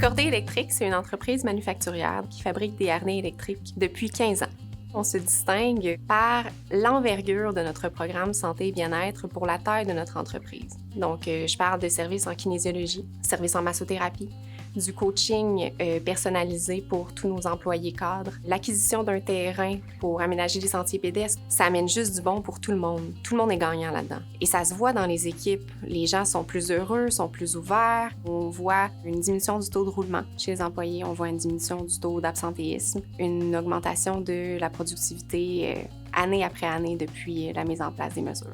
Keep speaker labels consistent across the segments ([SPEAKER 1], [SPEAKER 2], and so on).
[SPEAKER 1] Cordée Électrique, c'est une entreprise manufacturière qui fabrique des harnais électriques depuis 15 ans. On se distingue par l'envergure de notre programme santé et bien-être pour la taille de notre entreprise. Donc, je parle de services en kinésiologie, services en massothérapie, du coaching personnalisé pour tous nos employés cadres, l'acquisition d'un terrain pour aménager des sentiers pédestres. Ça amène juste du bon pour tout le monde. Tout le monde est gagnant là-dedans. Et ça se voit dans les équipes. Les gens sont plus heureux, sont plus ouverts. On voit une diminution du taux de roulement chez les employés. On voit une diminution du taux d'absentéisme, une augmentation de la productivité année après année depuis la mise en place des mesures.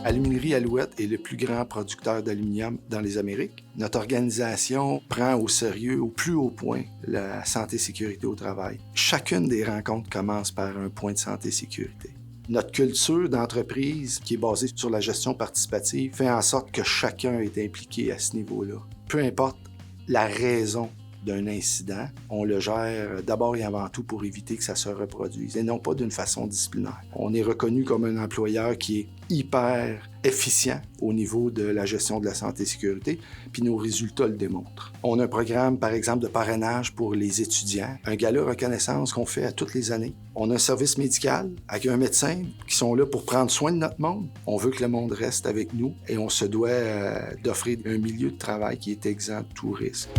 [SPEAKER 2] Aluminerie Alouette est le plus grand producteur d'aluminium dans les Amériques. Notre organisation prend au sérieux, au plus haut point, la santé et sécurité au travail. Chacune des rencontres commence par un point de santé et sécurité. Notre culture d'entreprise, qui est basée sur la gestion participative, fait en sorte que chacun est impliqué à ce niveau-là. Peu importe la raison d'un incident, on le gère d'abord et avant tout pour éviter que ça se reproduise, et non pas d'une façon disciplinaire. On est reconnu comme un employeur qui est hyper efficient au niveau de la gestion de la santé et sécurité, puis nos résultats le démontrent. On a un programme, par exemple, de parrainage pour les étudiants, un gala reconnaissance qu'on fait à toutes les années. On a un service médical avec un médecin qui sont là pour prendre soin de notre monde. On veut que le monde reste avec nous et on se doit d'offrir un milieu de travail qui est exempt de tout risque.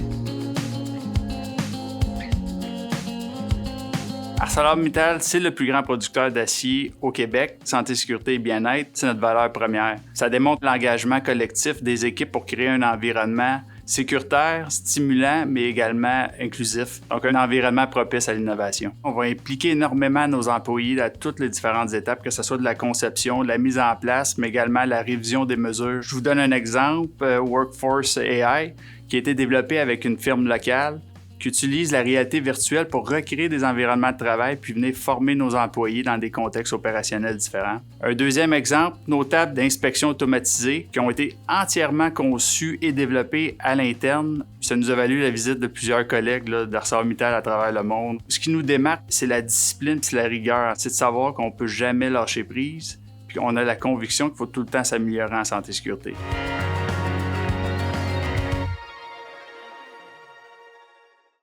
[SPEAKER 3] ArcelorMittal, c'est le plus grand producteur d'acier au Québec. Santé, sécurité et bien-être, c'est notre valeur première. Ça démontre l'engagement collectif des équipes pour créer un environnement sécuritaire, stimulant, mais également inclusif. Donc, un environnement propice à l'innovation. On va impliquer énormément nos employés à toutes les différentes étapes, que ce soit de la conception, de la mise en place, mais également la révision des mesures. Je vous donne un exemple, Workforce AI, qui a été développé avec une firme locale, qui utilise la réalité virtuelle pour recréer des environnements de travail puis venir former nos employés dans des contextes opérationnels différents. Un deuxième exemple, nos tables d'inspection automatisées qui ont été entièrement conçues et développées à l'interne. Ça nous a valu la visite de plusieurs collègues d'ArcelorMittal à travers le monde. Ce qui nous démarque, c'est la discipline et la rigueur. C'est de savoir qu'on ne peut jamais lâcher prise puis qu'on a la conviction qu'il faut tout le temps s'améliorer en santé et sécurité.